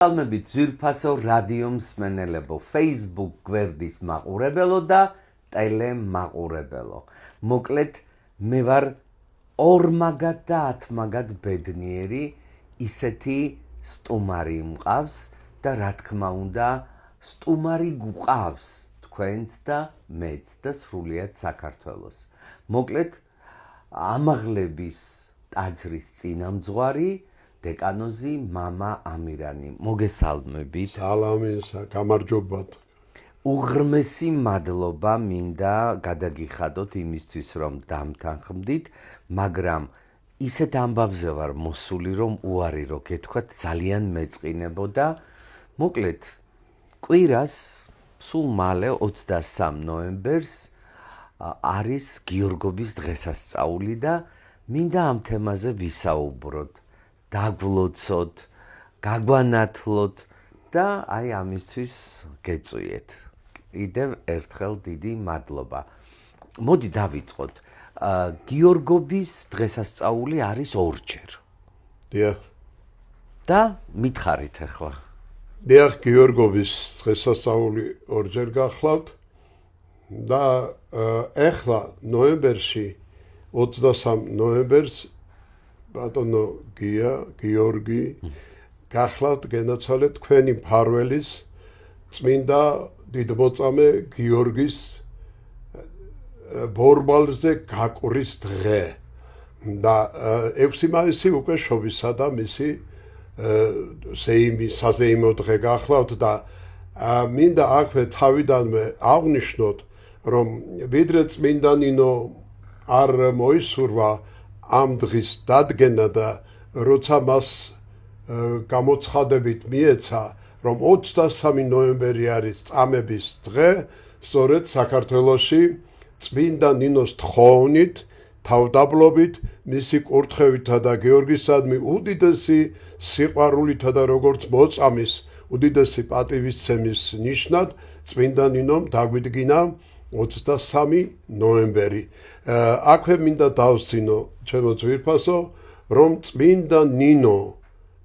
მოგესალმებით ძვირფასო რადიო მსმენელებო, Facebook გვერდის მაყურებელო და ტელემაყურებელო. მოკლედ მე ვარ ორმაგად და ათმაგად ბედნიერი, ისეთი სტუმარი მყავს და რა თქმა უნდა, სტუმარი გყავს თქვენც და მეც და სრულიად საქართველოს. მოკლედ ამაღლების ტაძრის წინამძღვარი დეკანოზი მამა ამირანი. მოგესალმებით. სალამი, გამარჯობათ. უღრმესი მადლობა მინდა გადაგიხადოთ იმისთვის, რომ დამთანხმდით, მაგრამ ისეთ ამბავზე ვარ მოსული, რომ უარი რო გეთქვათ, ძალიან მეწყინებოდა. მოკლედ, კვირას სულ მალე 23 ნოემბერს არის გიორგობის დღესასწაული და მინდა ამ თემაზე ვისაუბროთ. დაგვლოცოთ, გაგვანათლოთ და აი ამისთვის გეწვიეთ. კიდევ ერთხელ დიდი მადლობა. მოდი დავიწყოთ. გიორგობის დღესასწაული არის ორჯერ. დიახ. და მითხარით ახლა. დიახ, გიორგობის დღესასწაული ორჯერ გახლავთ და ახლა ნოემბერში 23 ნოემბერს ბატონო გიორგი გახლავთ გენაცვალეთ თქვენი მფარველის წმინდა დიდმოწამე გიორგის ბორბალზე გაკვრის დღე და 6 მაისი უკვე შობისა და მისი საზეიმო დღე გახლავთ და მინდა აქვე თავიდანვე აღნიშნოთ რომ ვიდრე წმინდა ნინო არ მოისურვა ამ დღის დადგენა და როცა მას გამოცხადებით მიეცა რომ 23 ნოემბერი არის წამების დღე, სწორედ საქართველოში წმინდა ნინოს თხოვნით, თავდაბლობით, მისი კურთხევითა და გიორგისადმი უდიდესი სიყვარულითა და როგორც მოწამის უდიდესი პატივისცემის ნიშნად წმინდა ნინომ დაგვიდგინა 23 ნოემბერი. აქვე მინდა დავსწინო ჩემო ძვირფასო, რომ წმინდა ნინო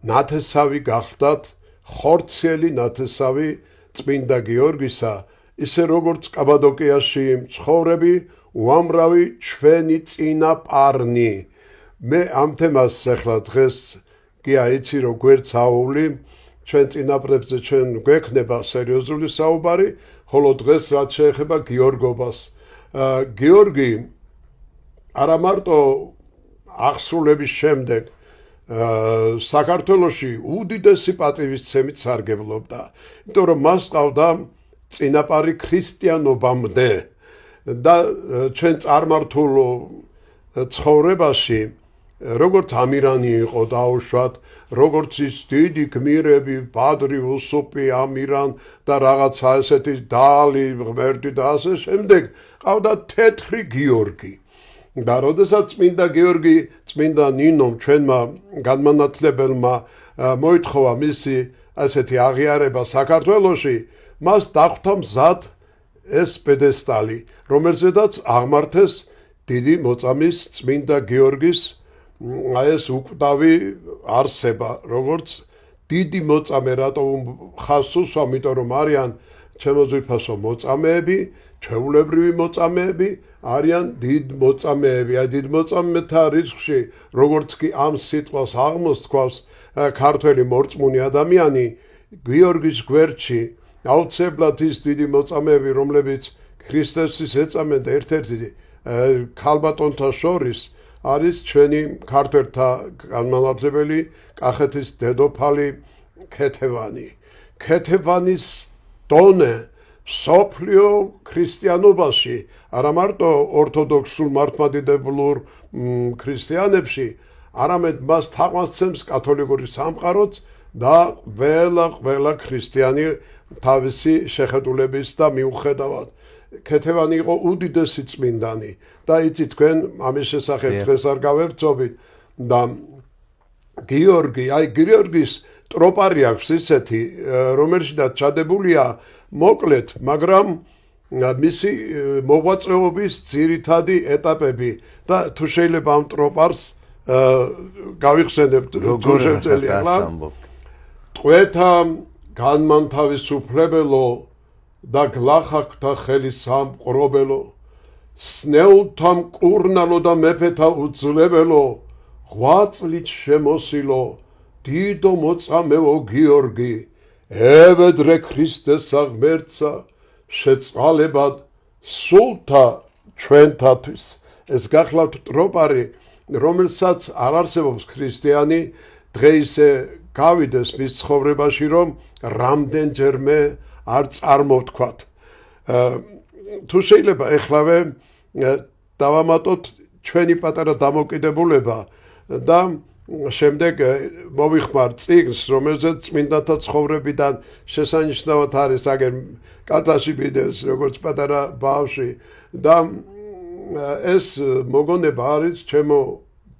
ნათესავი გახდათ, ხორციელი ნათესავი წმინდა გიორგისა, ისე როგორც კაბადოკიაში მცხოვრები უამრავი ჩვენი წინაპარნი. მე ამ თემას ახლა დღეს კი აიცი რომ გვერდს ავული, ჩვენ წინაპრებზე ჩვენ გვექნება სერიოზული საუბარი, ხოლო დღეს რაც შეეხება გიორგობას. გიორგი არა მარტო აღსრულების შემდეგ საქართველოში უდიდესი პატივისცემით სარგებლობდა, იმიტომ რომ მას ყავდა წინაპარი ქრისტიანობამდე და ჩვენ წარმართულ ცხოვრებაში როგორც ამირანი იყო დაუშვათ, როგორც ის დიდი გმირები, ბადრი, უსუპი, ამირან და რაღაცა ესეთი დალი, ღმერთი და ასე შემდეგ, ყავდა თეთრი გიორგი. და როდესაც წმინდა გიორგი, წმინდა ნინომ ჩვენმა განმანათლებელმა მოითხოვა მისი ასეთი აღიარება საქართველოში, მას დახვდა მზად ეს პედესტალი, რომელზედაც აღმართეს დიდი მოწამის წმინდა გიორგის ეს უკვდავი არსება, როგორც დიდი მოწამე, რატომ ხას უსვამ, იმიტომ რომ არიან ჩემო ძვირფასო მოწამეები, ჩვეულებრივი მოწამეები, არიან დიდ მოწამეები. დიდ მოწამეთა რიცხვში, როგორც კი ამ სიტყვას აღმოსთქვავს ქართველი მორწმუნე ადამიანი, გიორგის გვერდში აუცილებლად ის დიდი მოწამეები, რომლებიც ქრისტესთვის ეწამენ და ერთ-ერთი ქალბატონთა შორის არის ჩვენი ქართველთა განმანათლებელი კახეთის დედოფალი ქეთევანი. ქეთევანის დონე სოფლიო ქრისტიანობაში, არა მარტო ორთოდოქსულ მართლმადიდებლურ ქრისტიანებში, არამედ მას თაყვანს კათოლიკური სამყაროც და ყველა ქრისტიანი თავისი შეხედულების და მიუხედავად. ქეთევანი იყო უდიდესი წმინდანი და იცით თქვენ ამის შესახებ დღეს არ გავებრძობით და გიორგის ტროპარი აქვს ისეთი, რომელშიც ჩადებულია მოკლედ, მაგრამ მისი მოღვაწეობის ძირითადი ეტაპები და თუ შეიძლება ამ ტროპარს გავიხსენებთ, თუ შემიძლია. ტყვეთა განმანთავისუფლებელო და გლახაკთა ხელის სამყრობელო, სნეულთა მკურნალო და მეფეთა უძლებელო, 8 წლით შემოსილო, დიდო მოწამეო გიორგი, ევედრე ქრისტეს აღმერთსა, შეწყალებად სულთა ჩვენთათვის. ეს გახლავთ ტროპარი, რომელსაც არ არსებობს ქრისტიანი, დღეისე გავიდეს მის ცხოვრებაში, რომ რამდენჯერმე არ წარმოვთქვათ. თუ შეიძლება ეხლავე დავამატოთ ჩვენი პატარა დამოკიდებულება და შემდეგ მოვიხმარ წიგნს, რომელზეც წმინდანთა ცხოვრებიდან შესანიშნავად არის აგერ კალთაში ბიდეს, როგორც პატარა ბავშვი და ეს მოგონება არის ჩემო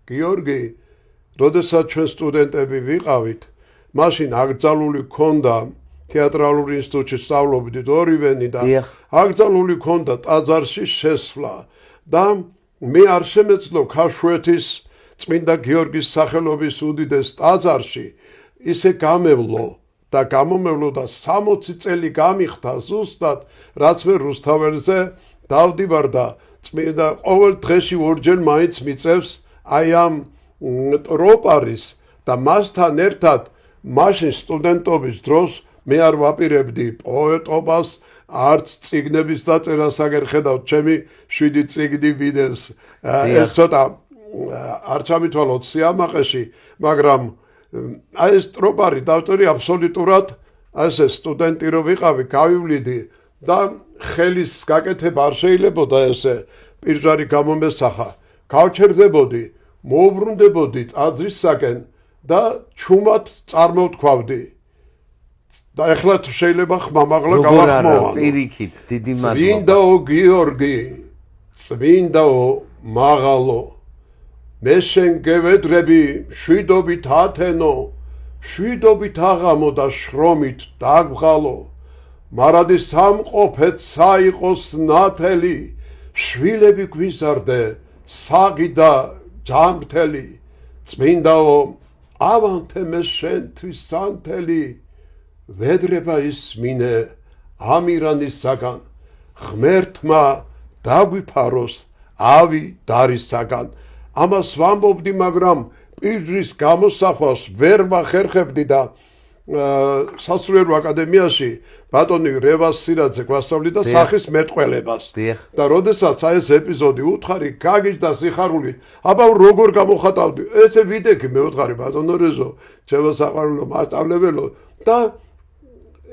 გიორგი, როდესაც ჩვენ სტუდენტები ვიყავით, მაშინ აკრძალული ქონდა თეატრალურ ინსტიტუტში სწავლობდით ორივენი და აკრძალული ქონდა ტაძარში შესვლა და მე არ შემეძლო ქაშვეთის წმინდა გიორგის სახელობის უდიდეს ტაძარში ისე გამევლო და გამომევლო და 60 წელი გამიხდა ზუსტად, რაც მე რუსთაველზე დავდივარ და წმინდა ყოველ დღეში ორჯერ მაინც მიწევს აი ამ ტროპარის და მასთან ერთად მაშინ სტუდენტობის დროს მე არ ვაპირებდი პოეტობას, არც წიგნების დაწერას, აგერ ხედავთ ჩემი 7 წიგნი ვიდეს. ეს ცოტა არ ჩამითვალოთ სიამაყეში, მაგრამ აი ეს ტროპარი დავწერი აბსოლუტურად, ასე სტუდენტი რო ვიყავი, გავივლიდი და ხელის გაკეთება არ შეიძლებოდა ესე პირჯვარი გამომესახა. გავჩერდებოდი, მოვბრუნდებოდი ტაძრისაკენ და ჩუმად წარმოვთქვავდი. და ეხლა თუ შეიძლება ხმამაღლა გავახმოვანო. პირიქით, დიდი მადლობა. წმინდაო გიორგი, წმინდაო მაღალო, მე შენ გევედრები შვიდობით ათენო, შვიდობით აღამო და შრომით დაგღალო, მარადი სამყოფეთ საიყოს ნათელი, შვილები გვიზარდე, საგი და ჯამრთელი, წმინდაო ავანთე მე შენთვის სანთელი, ვედრება ისმინე ამირანისაგან, ღმერთმა დაგვიფაროს ავი დარისაგან. ამას ვამბობდი, მაგრამ პირის გამოსახვას ვერ ვახერხებდი და სასულიერო აკადემიაში ბატონი რევას სირაძე გვასწავლიდა სახის მეტყველებას. და როდესაც აი ეს ეპიზოდი უთხარი გაგიჟდა სიხარულით, აბა როგორ გამოხატავდი? ესე ვიდექი მე უთხარი ბატონო რეზო, ჩემო საყვარელო მასწავლებელო და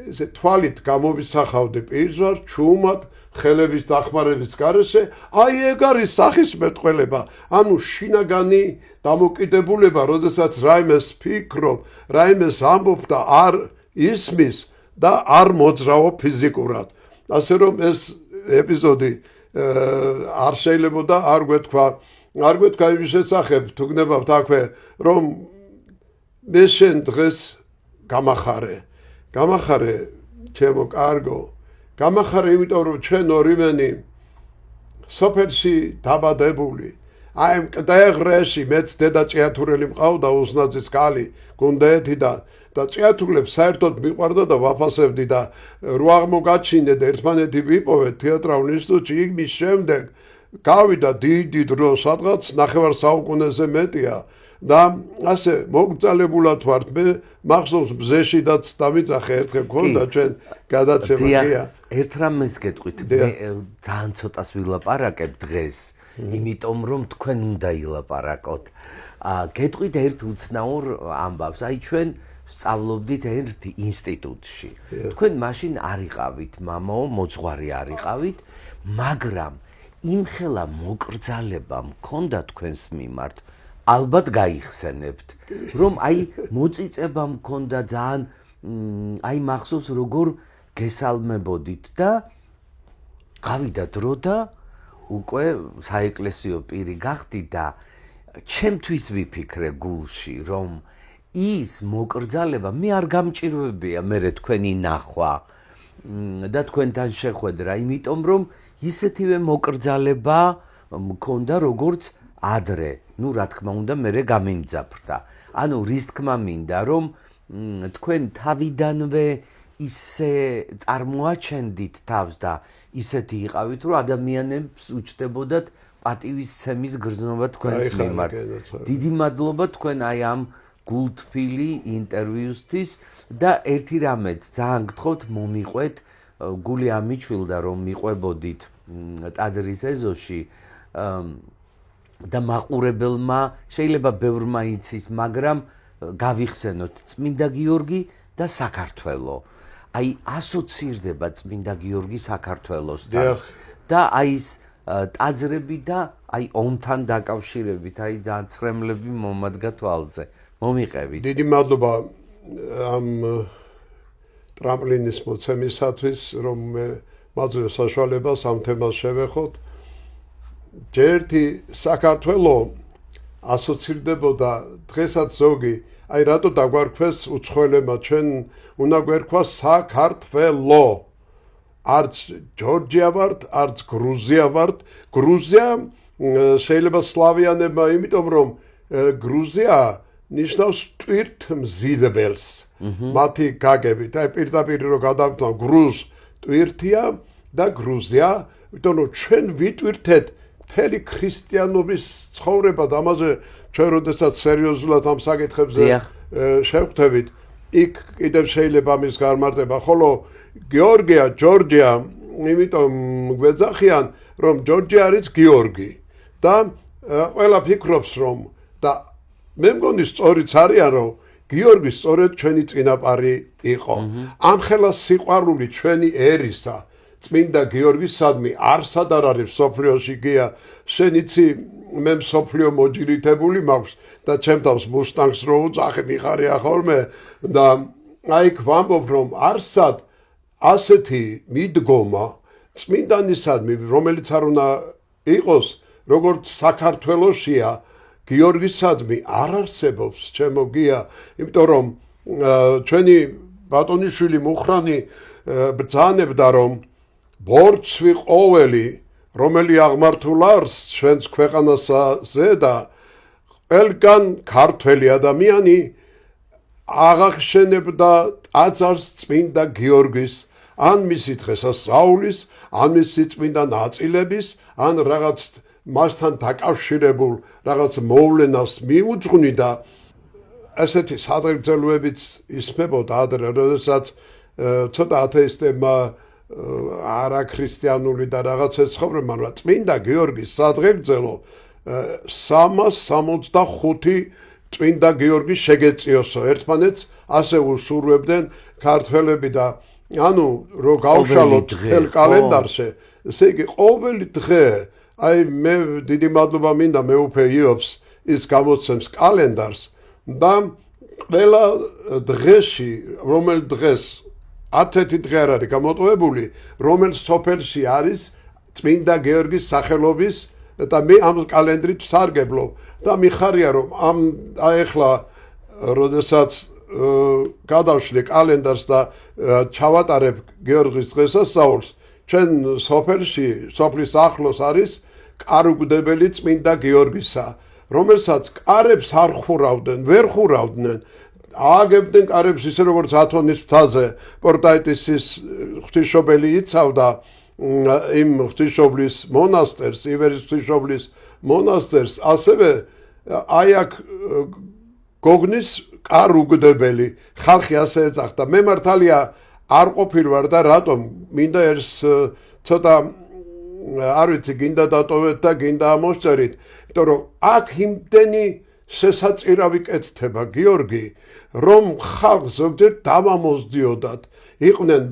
ესე თვალით გამოვისახავდი პირზარ ჩუმად ხელების დახმარების გარეშე, აი ეგ არის სახის მეტყველება, ანუ შინაგანი დამოკიდებულება, როდესაც რაიმეს ფიქრობ, რაიმეს ამბობ და არ ისმის და არ მოძრაო ფიზიკურად. ასე რომ ეს ეპიზოდი არ შეიძლება და არ გვეთქვა იმის შესახებ, თუ გნებავთ აქვე, რომ მე შენ დღეს გამახარე ჩემო კარგო, გამახარე იმიტომ რომ ჩვენ ორივენი სოფელში დაბადებული, აი მკდეღრეში მეც დედა ჭიათურელი მყავდა უსნაძის კალი გუნდეთიდან და ჭიათურლებს საერთოდ მიყვარდა და ვაფასებდი და რო აღმოგაჩინე და ერთმანეთი ვიპოვეთ თეატრალურ ინსტიტუტში, იქ მის შემდეგ გავიდა დიდი დრო, სადღაც 9 საუკუნეზე მეტია და ასე მოგწალებულად ვართ. მე მახსოვს მზეშიდაც დამიწახე ერთხელ გქონდა ჩვენ გადაცემა. ერთ რამეს გეტყვით, მე ძალიან ცოტას ვილაპარაკებ დღეს, იმიტომ რომ თქვენ უნდა ილაპარაკოთ. გეტყვით ერთ უცნაურ ამბავს. აი ჩვენ სწავლობდით ერთ ინსტიტუტში. თქვენ მაშინ არიყავით მამაო, მოძღვარი არიყავით, მაგრამ იმხელა მოკრძალება მქონდა თქვენს მიმართ, ალბათ გაიხსენებთ, რომ აი მოწიწება მქონდა ძალიან, აი მახსოვს როგორ გესალმებოდით და გავიდა დრო და უკვე საეკლესიო პირი გახდით და ჩემთვის ვიფიქრე გულში, რომ ის მოკრძალება მე არ გამჭირვებია მერე თქვენი ნახვა და თქვენთან შეხვედრა, იმიტომ რომ ისეთივე მოკრძალება მქონდა როგორც ადრე. ნუ რა თქმა უნდა მერე გამიმძაფრდა. ანუ რის თქმა მინდა რომ თქვენ თავიდანვე ისე წარმოაჩენდით თავს და ისეთი იყავით, რომ ადამიანებს უჩნდებოდათ პატივისცემის გრძნობა თქვენს მიმართ. დიდი მადლობა თქვენ აი ამ გულთბილი ინტერვიუსთვის და ერთი რამეც ძალიან გთხოვთ მომიყვეთ, გული ამიჩვილდა რომ მიყვებოდით ტაძრის ეზოში და მაყურებელმა შეიძლება ბევრმა იცის, მაგრამ გავიხსენოთ წმინდა გიორგი და საქართველო. აი ასოცირდება წმინდა გიორგი საქართველოსთან და აი ეს ტაძრები და აი ომთან დაკავშირებით, აი ძალიან ცრემლები მომადგა თვალზე. მომიყევით. დიდი მადლობა ამ ტრამპლინის მოცემისათვის, რომ მე მაძლევ საშუალებას ამ თემას შევეხოთ. ჯერთი საქართველო ასოცირდებოდა დღესაც ზოგი, აი რატო დაგვარქვეს უცხოელებმა, ჩვენ უნდა გვერქვა საქართველო. არც ჯორჯია ვართ, არც გრუზია ვართ. გრუზია შეიძლება სლავიანებმა, იმიტომ რომ გრუზია ნიშნავს ტვირთმზიდებელს. მათი გაგებით, აი პირდაპირ რომ გადავთვალ, გრუზ ტვირთია და გრუზია, იმიტომ რომ ჩვენ ვიტვირთეთ მთელი ქრისტიანობის ცხოვრება და ამაზე ჩვენ როდესაც სერიოზულად ამ საკითხებზე შევხვდებით, იქ კიდევ შეიძლება მის გამარტება, ხოლო გიორგია, ჯორჯია, იმიტომ გვეძახიან, რომ ჯორჯი არის გიორგი და ყველა ფიქრობს, რომ და მე მგონი სწორიც არიან, რომ გიორგი სწორედ ჩვენი წინაპარი იყო. ამხელა სიყვარული ჩვენი ერისა, წმინდა გიორგისადმი არსად არ არის სოფლიოში გია, შენ იცი მე სოფლიო მოჯილითებული მაქვს და ჩემ თავს მუსტანგს რო უძახე მიხარია ხოლმე და აი ვამბობ რომ არსად ასეთი მიდგომა წმინდანისადმი, რომელიც არ უნდა იყოს, როგორც საქართველოშია, გიორგისადმი არ არსებობს, ჩემო გია, იმიტომ რომ ჩვენი ბატონიშვილი მუხრანი ბრძანებდა, რომ ბორცვი ყოველი, რომელი აღმართულ არს ჩვენს ქვეყანაზე და ყველგან ქართველი ადამიანი აღახშენებდა ტაძარს წმინდა გიორგის, ან მისი დღესასწაულის, ან მისი წმინდა ნაწილების, ან რაღაც მასთან დაკავშირებულ რაღაც მოვლენას მიუძღვნიდა. ესეთი სადღეგრძელოებიც ისმებოდა ადრე, როდესაც ცოტა ათეისტებმა არაქრისტიანული და რაღაცა ცხოვრება, მაგრამ წმინდა გიორგის სადღეგრძელო 365 წმინდა გიორგის შეგეწიოსო. ერთმანეთს ასე უსურვებდნენ ქართველები და ანუ რო გავშალოთ თელ კალენდარზე, ესე იგი ყოველი დღე, აი მე დიდი მადლობა მინდა მეუფე იობს ის გამოცემს კალენდარს და ყველა დღეში, რომელ დღეს არცერთი დღე არ არის გამოტოვებული, რომელ სოფელში არის წმინდა გიორგის სახელობის და მე ამ კალენდრით ვსარგებლობ და მიხარია რომ ამ ახლა როდესაც გადავშლი კალენდარს და ჩავატარებ გიორგის დღესასწაულს, ჩვენ სოფელში, სოფლის ახლოს არის კარუგდებელი წმინდა გიორგისა, რომელსაც კარებს არ ხურავდნენ, ვერ ხურავდნენ, ააგებდნენ კარებს ისე როგორც ათონის მთაზე, პორტაიტისის ღვთისმშობელი იცავდა იმ ღვთისმშობლის მონასტერს, ივერის ღვთისმშობლის მონასტერს, ასევე აი აქ გოგნის კარუგდებელი ხალხი ასე ეძახდა. მე მართალია არ ყოფილვარ და რატომ მინდა ეს ცოტა არ ვიცი, გინდა დატოვეთ და გინდა ამოსწერით, იმიტომ რომ აქ იმდენი შესაწირავი კეთდება გიორგი, რომ ხალხს ზოგჯერ დამამოსდიოდათ. იყვნენ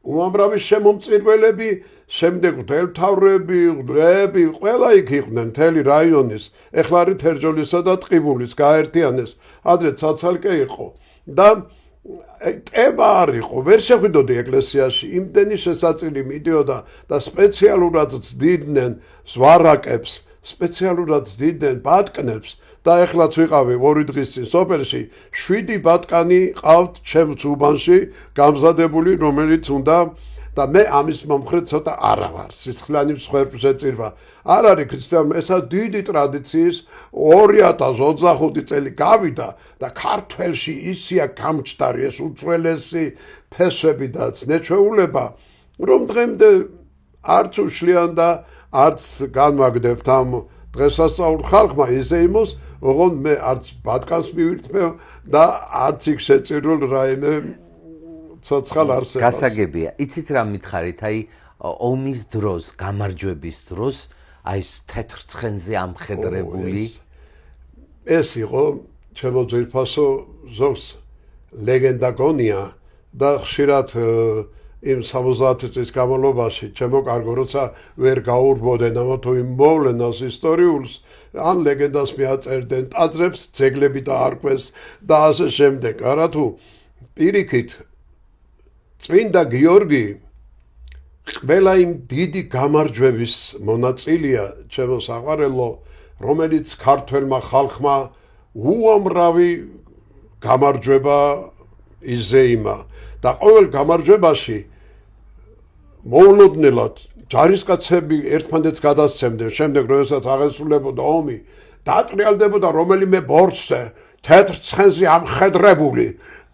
უამრავი შემომწირველები, შემდეგ მღვდელმთავრები, მღვდლები, ყველა იქ იყვნენ, მთელი რაიონის, ეხლა არის თერჯოლისა და ტყიბულის გაერთიანეს, ადრე ცალცალკე იყო და ტება არ იყო, ვერ შეხვიდოდი ეკლესიაში, იმდენი შესაწილი მიდიოდა და სპეციალურად ძდიდნენ ზვარაკებს, სპეციალურად ძდიდნენ ბატკნებს და ეხლაც ვიყავი 2 დღის წინ სოფელში, 7 ბატკანი ყავთ ჩემს უბანში გამზადებული, რომელიც უნდა და მე ამის მომხრე ცოტა არა ვარ სიცხლიანი მსხვერპლს ეწირვა არ არის ქრისტიანობა ესა დიდი ტრადიციის 2025 წელი გავიდა და ქართველში ისია გამჭდარი ეს უძველესი ფესვები და ცნეჩვეულება რომ დღემდე არც უშლიან და არც განვაგდებთ ამ დღესასწაულ ხალხმა ისე იმოს ოღონდ მე არც ბატკანს მივირთმევ და არც იქ შეწირულ რაიმე ცოცხალ არსებას. გასაგებია. იცით რა მითხარით, აი ომის დროს, გამარჯვების დროს, აი ეს თეთრ ცხენზე ამხედრებული ეს იყო ჩემო ძვირფასო ზოგს ლეგენდა გონია და ხშირად იმ 70 წლის განმავლობაში ჩემო კარგო როცა ვერ გაურბოდნენ ამა თუ იმ მოვლენას ისტორიულს ან ლეგენდას მიაწერდნენ ტაძრებს ძეგლები დაარქვეს და ასე შემდეგ არა თუ პირიქით წმინდა გიორგი ყველა იმ დიდი გამარჯვების მონაწილეა ჩემო საყვარელო რომელიც ქართველმა ხალხმა უამრავი გამარჯვება იზეიმა და ყოველ გამარჯვებაში მოულოდნელად ჯარისკაცები ერთმანეთს გადასცემდნენ შემდეგ როდესაც აღესრულებოდა ომი დაატრიალდებოდა რომელიმე ბორცზე თეთრ ცხენზე ამხედრებული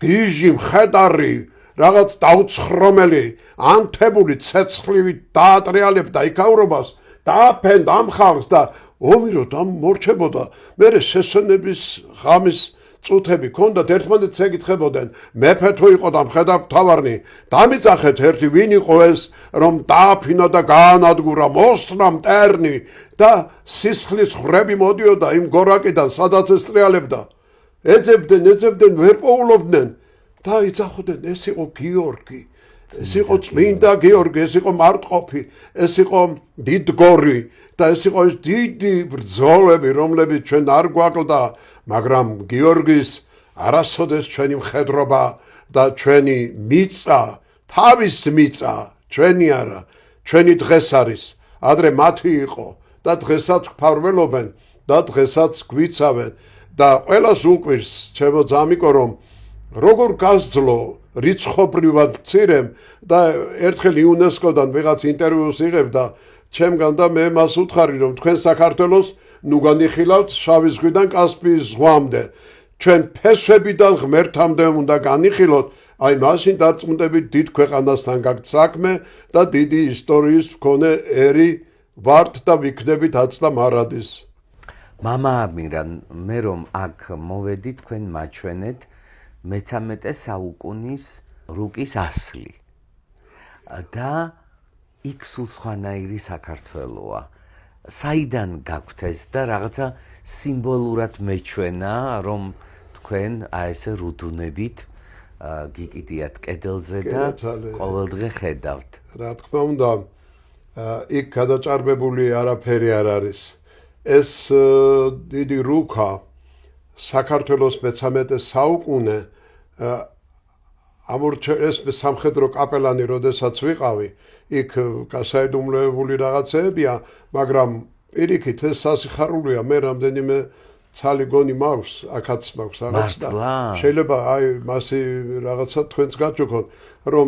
გიჟი მხედარი რაღაც დაუცხრომელი ანთებული ცეცხლივი დაატრიალებდა იქაურობას დააფენდა ამ ხალხს და ომი რომ მორჩებოდა მერე შესვენების ღამის წუთები ქონდათ ერთმანეთს ეკითხებოდნენ მეფე თუ იყო და მხედართმთავარი დამიწახეთ ერთი ვინ იყო ეს რომ დააფინა და გაანადგურა მოსწრა მტერნი და სისხლის ხრები მოდიოდა იმ გორაკიდან სადაც ეს ტრიალებდა ეძებდნენ ვერ პოულობდნენ და იცახოდნენ ეს იყო გიორგი ეს იყო წმინდა გიორგი ეს იყო მარტყოფი ეს იყო დიდგორი და ეს იყო ეს დიდი ბრძოლები რომლებიც ჩვენ არ გვაკლდა მაგრამ გიორგის არასოდეს ჩვენი მხედრობა და ჩვენი მიწა თავის მიწა ჩვენი არა ჩვენი დღეს არის ადრე მათი იყო და დღესაც გვფარველობენ და დღესაც გვიცავენ და ყველას უკვირს ჩემო ძამიკო რომ როგორ გასძლო რიცხობრივად მცირემ და ერთხელ იუნესკოდან ვიღაც ინტერვიუს იღებდა ჩემგან და მე მას უთხარი რომ თქვენ საქართველოს ნუ განიხილავთ შავი ზღვიდან კასპიის ზღვამდე ჩვენ ფესვებიდან ღმერთამდე უნდა განიხილოთ აი მაშინ დარწმუნდებით დიდ ქვეყანასთან გაქვთ საქმე და დიდი ისტორიის მქონე ერი ვართ და ვიქნებით აცდა მარადის მამა ამირან მე რომ აქ მოვედი თქვენ მაჩვენეთ მე-13 საუკუნის რუკის ასლი და იქ სულ სხვანაირი საქართველოა საიდან გაქვთ ეს და რაღაცა სიმბოლურად მეჩვენა რომ თქვენ აი ესე რუდუნებით გიკიდიათ კედელზე და ყოველდღე ხედავთ რა თქმა უნდა იქ გადაჭარბებული არაფერი არ არის ეს დიდი რუკა საქართველოს მე-13 საუკუნე ამორჩეს სამხედრო კაპელანი როდესაც ვიყავი იქ გასაიდუმლოებული რაღაცეებია მაგრამ პირიქით ეს სასიხარულია მე რამდენიმე ცალი გონი მაქვს აქაც მაქვს რაღაც და შეიძლება აი მასი რაღაცა თქვენს გაჩვენოთ რომ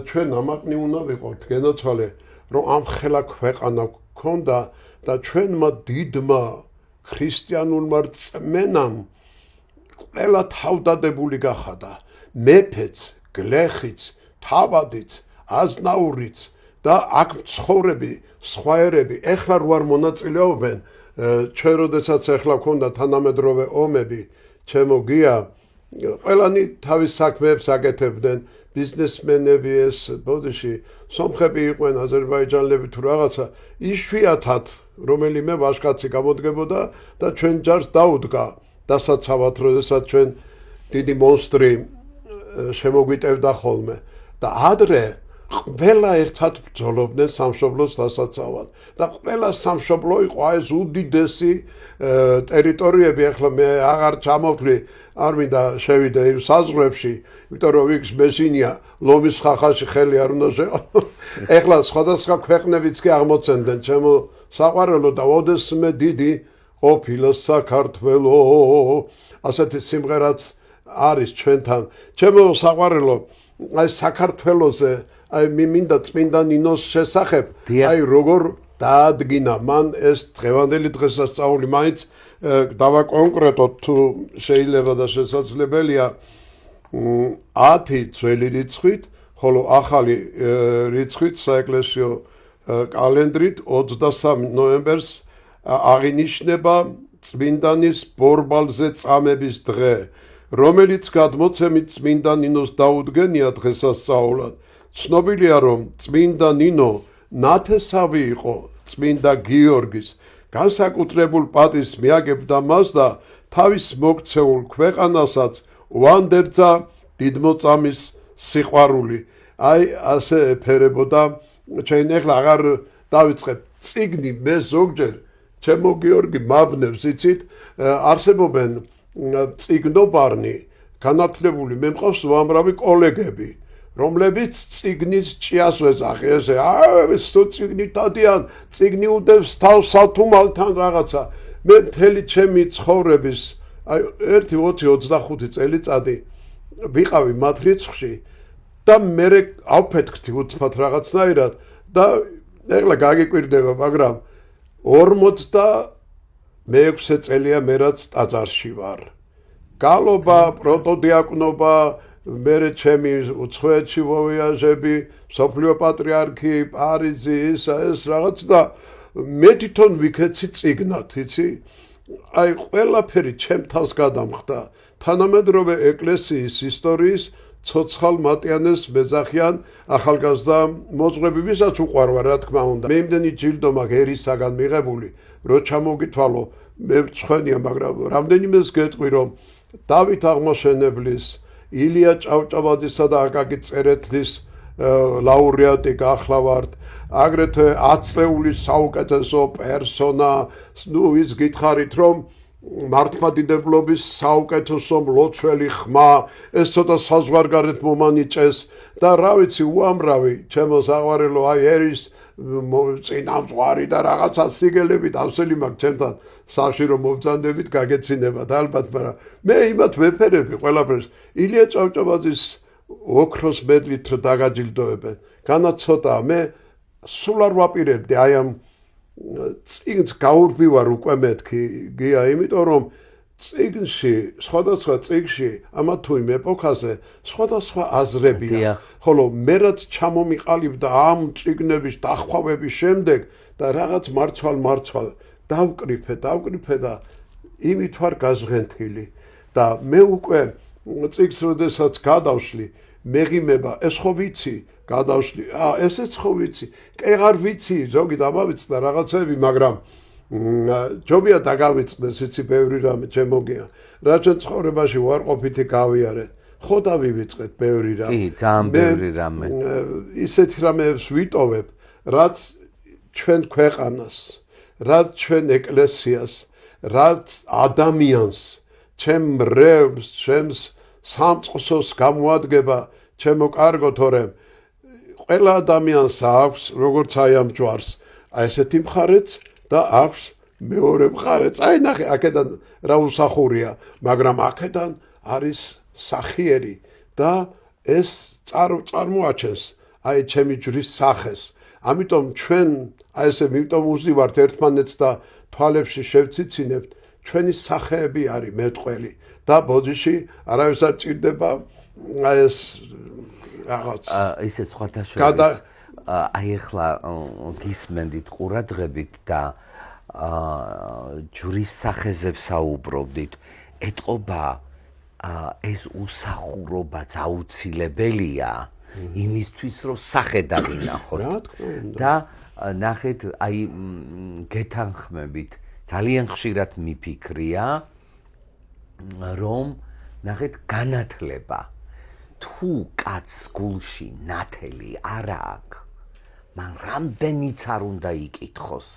ჩვენ ამაყნი უნდა ვიყოთ გენაცვალე რომ ამ ხელა ქვეყანა გქონდა და ჩვენმა დიდმა ქრისტიანულმა რწმენამ ყველა თავდადებული გახადა მეფეც გლეხიც თავადიც აზნაურიც და აქ მცხოვრები სხვაერები ეხლა რო არ მონაწილეობენ ჩვენ როდესაც ეხლა გქონდა თანამედროვე ომები ჩემო გია ყველანი თავის საქმეებს აკეთებდნენ ბიზნესმენები ეს ბოდიში სომხები იყვნენ აზერბაიჯანელები თუ რაღაცა იშვიათად რომელიმე ვაჟკაცი გამოდგებოდა და ჩვენ ჯარს დაუდგა დასაცავად როდესაც ჩვენ დიდი მონსტრი შემოგვიტევდა ხოლმე და ადრე ყველა ერთად ბრძოლობდნენ სამშობლოს დასაცავად და ყველა სამშობლო იყო ეს უდიდესი ტერიტორიები ახლა მე აღარ ჩამოვთვლი არ მინდა შევიდე იმ საზღვრებში იმიტომ რომ იქ მეშინია ლომის ხახაში ხელი არ უნდა შეყო ახლა სხვადასხვა ქვეყნებიც კი აღმოცენდნენ ჩემო საყვარელო და ოდესმე დიდი ყოფილა საქართველო ასეთი სიმღერაც არის ჩვენთან ჩემო საყვარელო აი საქართველოზე აი მინდა წმინდა ნინოს შესახებ დიახ. აი როგორ დაადგინა მან ეს დღევანდელი დღესასწაული მაინც დავაკონკრეტოთ თუ შეიძლება და შესაძლებელია 10 ძველი რიცხვით ხოლო ახალი რიცხვით საეკლესიო კალენდრით 23 ნოემბერს აღინიშნება წმინდანის ბორბალზე წამების დღე რომელიც გადმოცემით წმინდა ნინოს დაუდგენია დღესასწაულად ცნობილია რომ წმინდა ნინო ნათესავი იყო წმინდა გიორგის განსაკუთრებულ პატივს მიაგებდა მას და თავის მოქცეულ ქვეყანასაც უანდერძა დიდმოწამის სიყვარული აი ასე ეფერებოდა ჩვენ ახლა აღარ დავიწყებ წიგნი მე ზოგჯერ ჩემო გიორგი მაბნევს იცით არსებობენ წიგნობარნი განათლებული მე მყავს უამრავი კოლეგები რომლებიც წიგნის ჭიას ვეძახი ესე ეს თუ წიგნი დადიან წიგნი უდევს თავს სათუმალთან რაღაცა მე მთელი ჩემი ცხოვრების აი 1-20-25 წელიწადი ვიყავი მათ რიცხვში და მე ავფეთქთი უცბად რაღაცნაირად და ეხლა გაგიკვირდება მაგრამ 46 წელია მე რაც ტაძარში ვარ გალობა პროტოდიაკნობა მერე ჩემი უცხოეთში ვოვიაჟები სოფლიო პატრიარქი პარიზი ეს რაღაც და მე თვითონ ვიქეცი წიგნად იცი აი ყველაფერი ჩემ თავს გადამხდა თანამედროვე ეკლესიის ისტორიის ცოცხალ მატიანეს მეძახიან ახალგაზრდა მოძღვრები ვისაც უყვარვა რა თქმა უნდა მე იმდენი ჯილდო მაქვს ერისაგან მიღებული რო ჩამოგითვალო მე მწვენია მაგრამ რამდენიმეს გეტყვი რომ დავით აღმაშენებლის ილია ჭავჭავაძისა და აკაკი წერეთლის ლაურეატი გახლავართ აგრეთვე აწეულის საუკეთესო პერსონა ნუ ის გითხარით რომ მართლმადიდებლობის საუკეთესო მლოცველი ხმა ეს ცოტა საზღვარგარეთ მომანიჭეს და რა ვიცი უამრავი ჩემო საყვარელო აი ერის წინამძღვარი და რაღაცა სიგელები დავსელი მაქვს ჩემთან სახში რომ მოვძანდებით გაგეცინებათ ალბათ მაგრამ მე იმათ ვეფერები ყველაფერს ილია ჭავჭავაძის ოქროს მედლით დაგაჯილდოებენ განაცოტა მე სულ არ ვაპირებდი აი ამ წიგნს გაურბივარ უკვე მეთქი გია იმიტომ რომ წიგნში სხვადასხვა წიგნში ამა თუ იმ ეპოქაზე სხვადასხვა აზრებია ხოლო მე რაც ჩამომიყალიბდა ამ წიგნების დახვავების შემდეგ და რაღაც მარცვალ დავკრიფე და იმით ვარ გაზღენთილი და მე უკვე წიგნს როდესაც გადავშლი მეღიმება ეს ხო ვიცი გადავშლი ესეც ხო ვიცი კი აღარ ვიცი ზოგი დამავიწყდა რაღაცები მაგრამ ჯობია დაგავიწყდეს იცი ბევრი რამე ჩემოგია რა ჩვენ ცხოვრებაში უარყოფითი გავიარეთ ხო დავივიწყეთ ბევრი რამე კი ძალიან ბევრი რამე ისეთი რამეებს ვიტოვებ რაც ჩვენ ქვეყანას რაც ჩვენ ეკლესიას რაც ადამიანს ჩემ რევს ჩემს სამწყსოს გამოადგება ჩემო კარგო თორემ ყველა ადამიანს აქვს როგორც აი ამ ჯვარს აი ესეთი მხარეც და აქვს მეორე მხარეც აი ნახე აქედან რა უსახურია მაგრამ აქედან არის სახიერი და ეს წარმოაჩენს აი ჩემი ჯვრის სახეს ამიტომ ჩვენ აი ესე მიტომ უზივართ ერთმანეთს და თვალებში შევციცინებთ ჩვენი სახეები არის მეტყველი და ბოდიში არავის არ ჭირდება აი ეს რაღაც ისე სხვათა შორის აი ახლა გისმენდით ყურადღებით და ჯვრის სახეზე ვსაუბრობდით ეტყობა ეს უსახურობაც აუცილებელია იმისთვის რომ სახე დავინახოთ და ნახეთ აი გეთანხმებით ძალიან ხშირად მიფიქრია რომ ნახეთ განათლება თუ კაცს გულში ნათელი არ აქვს მან რამდენიც არ უნდა იკითხოს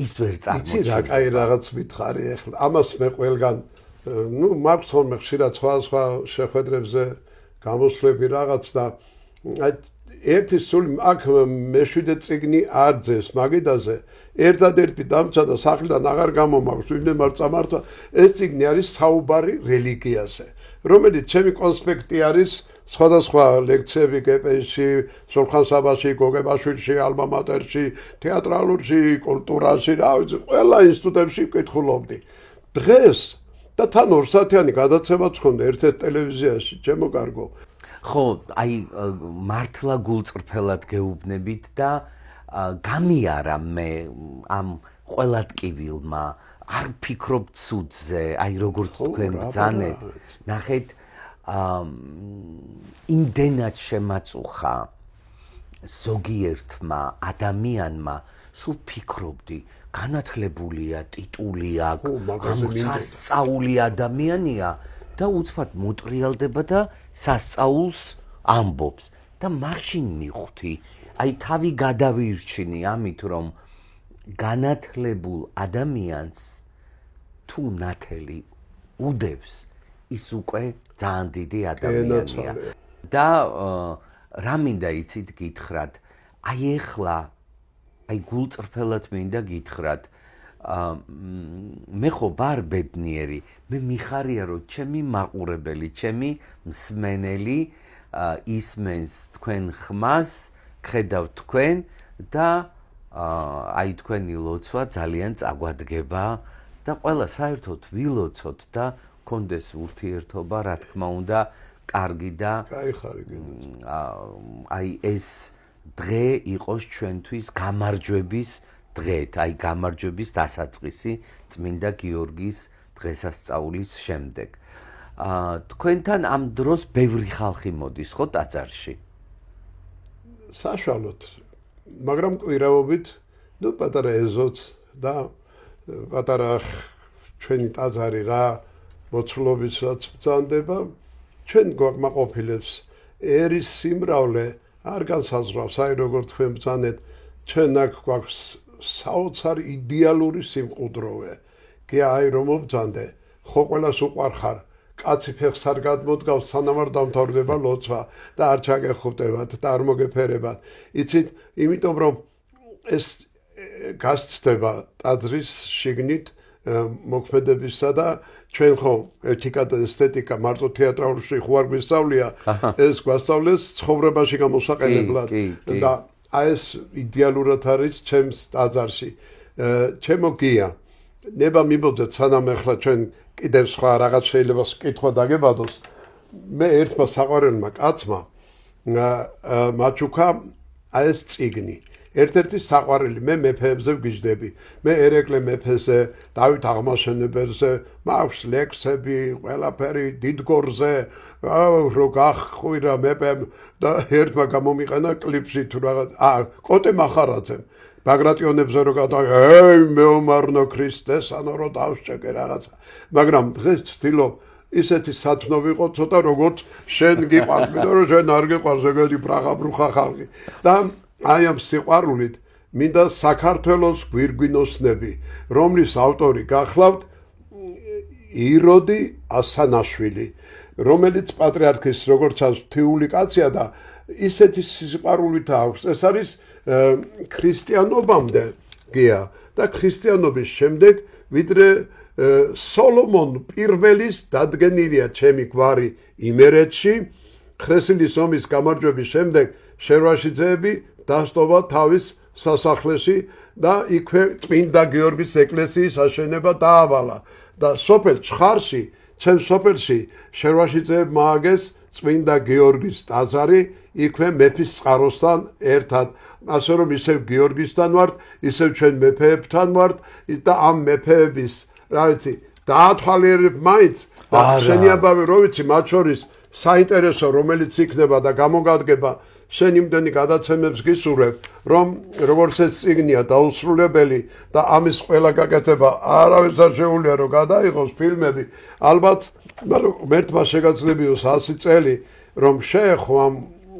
ის ვერ წარმოჩენს იცი რა კაი რაღაც მითხარი ახლა ამას მე ყველგან ნუ მაქვს ხოლმე ხშირად სხვა შეხვედრებზე გამოსვლები რაღაც და ერთი სული აქ მეშვიდე წიგნი აძეს მაგიდაზე ერთადერთი დამცა და სახლიდან აღარ გამომაქვს ვინმე მარწამართვა ეს წიგნი არის საუბარი რელიგიაზე რომელიც ჩემი კონსპექტი არის სხვადასხვა ლექციები გპ-ში, სულხან-საბაში, გოგებაშვილში, ალმა-მატერში, თეატრალურში, კულტურაში, რა ვიცი, ყველა ინსტიტუტებში ვკითხულობდი. დღეს და თან 2 საათიანი გადაცემაც ხონდა ერთ-ერთ ტელევიზიაში, ჩემო კარგო. ხო, აი მართლა გულწრფელად გეუბნებით და გამიარა მე ამ ყველა ტკივილმა არ ვფიქრობ ცუდზე, აი როგორც თქვენ ბრძანეთ, ნახეთ იმდენად შემაწუხა ზოგიერთმა ადამიანმა, სულ ფიქრობდი, განათლებულია, ტიტული აქვს, სასწაული ადამიანია და უცბად მოტრიალდება და სასწაულს ამბობს და მაშინ მიხვდი, აი თავი გადავირჩინი ამით, რომ განათლებულ ადამიანს თუ ნათელი უდევს, ის უკვე ძალიან დიდი ადამიანია. და რა მინდა იცით გითხრათ, აი ეხლა, აი გულწრფელად მინდა გითხრათ, მე ხო ვარ ბედნიერი, მე მიხარია, რომ ჩემი მაყურებელი, ჩემი მსმენელი ისმენს თქვენ ხმას, ხედავ თქვენ და აი თქვენი ლოცვა ძალიან წაგვადგება და ყველა საერთოდ ვილოცოთ და კონდეს ურთიერთობა, რა თქმა უნდა, კარგი და აი ეს დღე იყოს ჩვენთვის გამარჯვების დღეთ, აი გამარჯვების დასაწყისი წმინდა გიორგის დღესასწაულის შემდეგ. თქვენთან ამ დროს ბევრი ხალხი მოდის ხო ტაძარში? საშუალოდ, მაგრამ კვირაობით, ნუ პატარა ეზოც და პატარა ჩვენი ტაძარი რა მოცულობისაც ბრძანდება, ჩვენ გვაკმაყოფილებს ერის სიმრავლე არ განსაზღვრავს, აი როგორ თქვენ ბრძანეთ, ჩვენ აქ გვაქვს საოცარ იდეალური სიმყუდროვე. კი აი რომ მობრძანდე, ხო ყველას უყვარხარ, კაცი ფეხს არ გადმოდგავს, სანამ არ დამთავრდება ლოცვა და არ ჩაგეხუტებათ და არ მოგეფერებათ. იცით, იმიტომ რომ ეს გასცდება ტაძრის შიგნით მოქმედებისა და ჩვენ ხო ეთიკა და ესთეტიკა მარტო თეატრალურში ხო არ გვისწავლია, ეს გვასწავლეს ცხოვრებაში გამოსაყენებლად და აი ეს იდეალურად არის ჩემს ტაძარში. ჩემო გია, ნება მიბოძეთ სანამ ახლა ჩვენ კიდევ სხვა რაღაც შეიძლება კითხვა დაგებადოს. მე ერთმა საყვარელმა კაცმა მაჩუქა აი ეს წიგნი. ერთ-ერთი საყვარელი მე მეფეებზე ვგიჟდები. მე ერეკლე მეფეზე, დავით აღმაშენებელზე, მაქვს ლექსები, ყველაფერი დიდგორზე, რო გახყვირა მეფემ და ერთმა გამომიყენა კლიპში თუ რაღაც, კოტე მახარაძემ. ბაგრატიონებზე რო გადავა, მეომარნო ქრისტესანო რო დავშეკე რაღაცა. მაგრამ დღეს ვცდილობ ისეთი სათნო ვიყო ცოტა როგორც შენ გიყვარს, იმიტომ რომ შენ არ გიყვარს ეგეთი ბრაღაბრუხა ხალხი. და აი ამ სიყვარულით მინდა საქართველოს გვირგვინოსნები, რომლის ავტორი გახლავთ იროდი ასანაშვილი, რომელიც პატრიარქის როგორც ჩანს თიული კაცია და ისეთი სიყვარულით აქვს. ეს არის ქრისტიანობამდე გია და ქრისტიანობის შემდეგ ვიდრე სოლომონ პირველის დადგენილია ჩემი გვარი იმერეთში, ხრესილის ომის გამარჯვების შემდეგ შერვაშიძეები დასტოვა თავის სასახლეში და იქვე წმინდა გიორგის ეკლესიის აშენება დაავალა და სოფელ ჩხარში, ჩემ სოფელში შერვაშიძეებმა ააგეს წმინდა გიორგის ტაძარი, იქვე მეფის წყაროსთან ერთად. ასე რომ ისევ გიორგისთან ვართ, ისევ ჩვენ მეფეებთან ვართ და ამ მეფეების, რა ვიცი, დაათვალიერებ მაინც და შენი ამბავი რო ვიცი, მათ შორის საინტერესო რომელიც იქნება და გამოგადგება შენ იმდენი გადაცემებს გისურვებ, რომ როგორც ეს წიგნია დაუსრულებელი და ამის ყველა გაკეთება არავის არ შეუძლია რომ გადაიღოს ფილმები, ალბათ მერთმა შეგაძლებიოს 100 წელი, რომ შეეხო ამ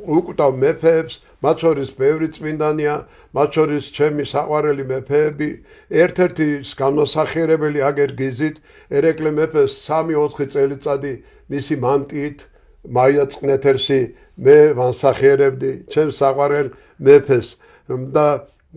უკვდავ მეფეებს, მათ შორის ბევრი წმინდანია, მათ შორის ჩემი საყვარელი მეფეები, ერთ-ერთი განმასახიერებელი აგერ გიზით, ერეკლე მეფეს 3-4 წელიწადი მისი მანტიით მაია წყნეთერში მე ვანსახიერებდი ჩემს საყვარელ მეფეს და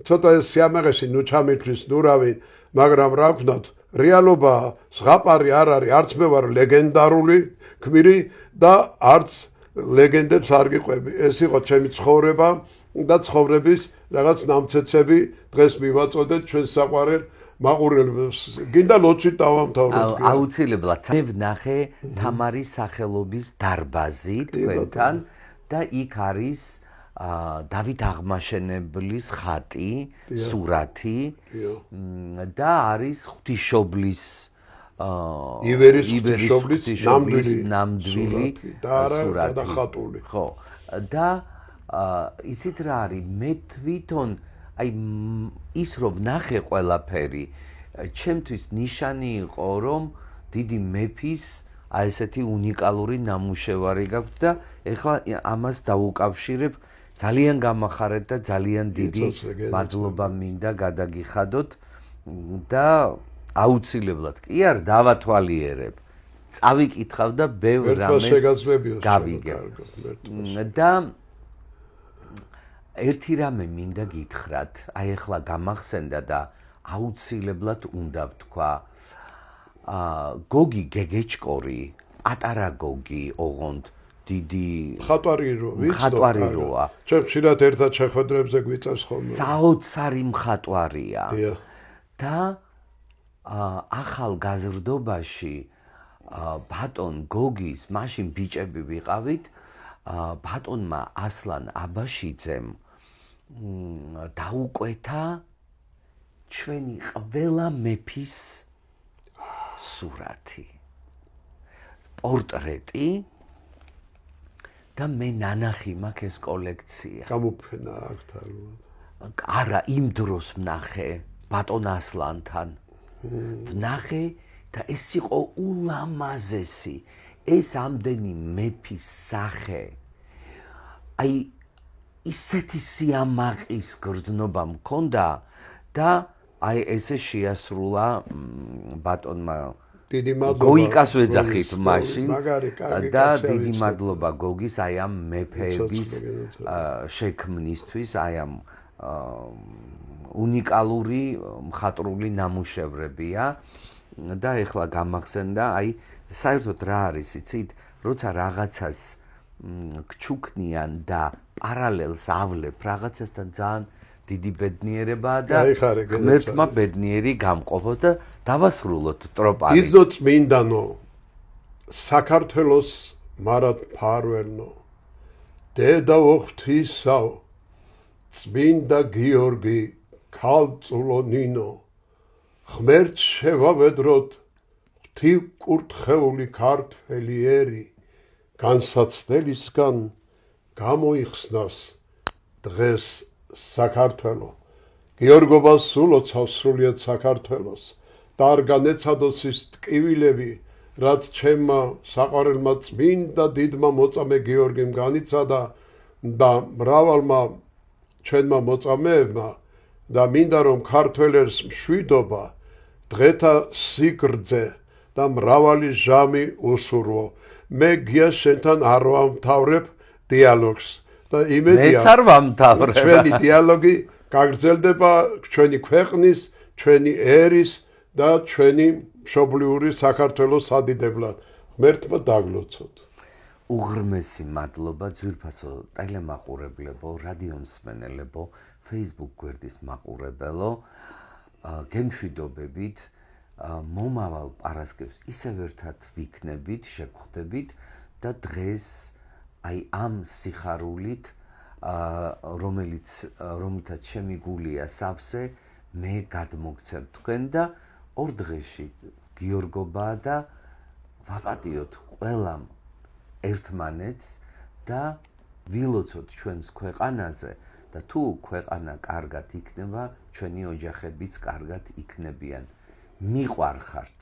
ცოტა ეს სიამაყეში ნუ ჩამირთვის ნურავი, მაგრამ რა ვქნათ, რეალობა ზღაპარი არ არის, არც მე ვარ ლეგენდარული ქმირი და არც ლეგენდებს არ გიყვები. ეს იყო ჩემი ცხოვრება და ცხოვრების რაღაც ნამცეცები დღეს მივაწოდეთ ჩვენ საყვარელ მაყურებელს. გინდა ლოცვით დავამთავროთ. აუცილებლად. მე ვნახე თამარის სახელობის დარბაზი თქვენთან და იქ არის დავით აღმაშენებლის ხატი, სურათი და არის ღვთისმშობლის ივერის ღვთისმშობლის ნამდვილი სურათი და ხატული. ხო. და იცით რა არის? მე თვითონ აი ის რომ ვნახე ყველაფერი, ჩემთვის ნიშანი იყო, რომ დიდი მეფის აი ესეთი უნიკალური ნამუშევარი გაქვთ და ეხლა ამას დავუკავშირებ. ძალიან გამახარეთ და ძალიან დიდი მადლობა მინდა გადაგიხადოთ და აუცილებლად კი არ დავათვალიერებ. წავიკითხავ და ბევრ რამეს გავიგებ. და ერთი რამე მინდა გითხრათ, აი ახლა გამახსენდა და აუცილებლად უნდა ვთქვა. გოგი გეგეჭკორი, პატარა გოგი ოღონდ დიდი ხატვარი როა. ჩვენ ხშირად ერთად შეხვედრებზე გვიწევს ხოლმე. საოცარი მხატვარია. და ახალ გაზრდობაში ბატონ გოგის მაშინ ბიჭები ვიყავით, ბატონმა ასლან აბაშიძემ დაუკვეთა ჩვენი ყველა მეფის სურათი, პორტრეტი და მე ნანახი მაქვს ეს კოლექცია. გამოფენა აქვთ ალბათ. არა, იმ დროს ვნახე ბატონ ასლანთან. ვნახე და ეს იყო ულამაზესი. ეს ამდენი მეფის სახე. აი ისეთი სიამაყის გრძნობა მქონდა და აი ესე შეასრულა ბატონმა დიდი მადლობა. გოიკას ვეძახით მაშინ და დიდი მადლობა გოგის აი ამ მეფეების შექმნისთვის, აი ამ უნიკალური მხატვრული ნამუშევრებია და ეხლა გამახსენდა, აი საერთოდ რა არის, იცით, როცა რაღაცას გჩუქნიან და პარალელსავლებ რაღაცასთან ძალიან დიდი ბედნიერებაა და ღმერთმა ბედნიერი გამყოფო და დავასრულოთ ტროპარი. დიდო წმინდანო, საქართველოს მარად ფარველნო, დედა ღვთისაო, წმინდა გიორგი, ქალწულო ნინო, ღმერთს შევავედროთ, ღვთიკურთხეული ქართველი ერი, განსაცდელისგან გამოიხსნას დღეს საქართველო. გიორგობას სულოცავს სრულიად საქართველოს და არ განეცადოს ის ტკივილები, რაც ჩემმა საყვარელმა წმინდა დიდმა მოწამე გიორგიმ განიცადა და მრავალმა ჩვენმა მოწამეებმა და მინდა რომ ქართველებს მშვიდობა, დღეთა სიგრძე და მრავალი ჟამი უსურვო. მე გიას შენთან არ ვამთავრებ დიალოგს და იმედია მეც არ ვამთავრებ. ჩვენი დიალოგი გაგრძელდება ჩვენი ქვეყნის, ჩვენი ერის და ჩვენი მშობლიური საქართველოს სადიდებლად. ღმერთმა დაგლოცოთ. უღრმესი მადლობა ძვირფასო ტელემაყურებლებო, რადიო მსმენელებო, Facebook გვერდის მაყურებელო, გემშვიდობებით, მომავალ პარასკევს ისევ ერთად ვიქნებით, შეგხვდებით და დღეს აი ამ სიხარულით, რომელთაც ჩემი გულია სავსე, მე გადმოგცემ თქვენ და ორ დღეში გიორგობაა და ვაპატიოთ ყველამ ერთმანეთს და ვილოცოთ ჩვენს ქვეყანაზე და თუ ქვეყანა კარგად იქნება, ჩვენი ოჯახებიც კარგად იქნებიან. მიყვარხართ.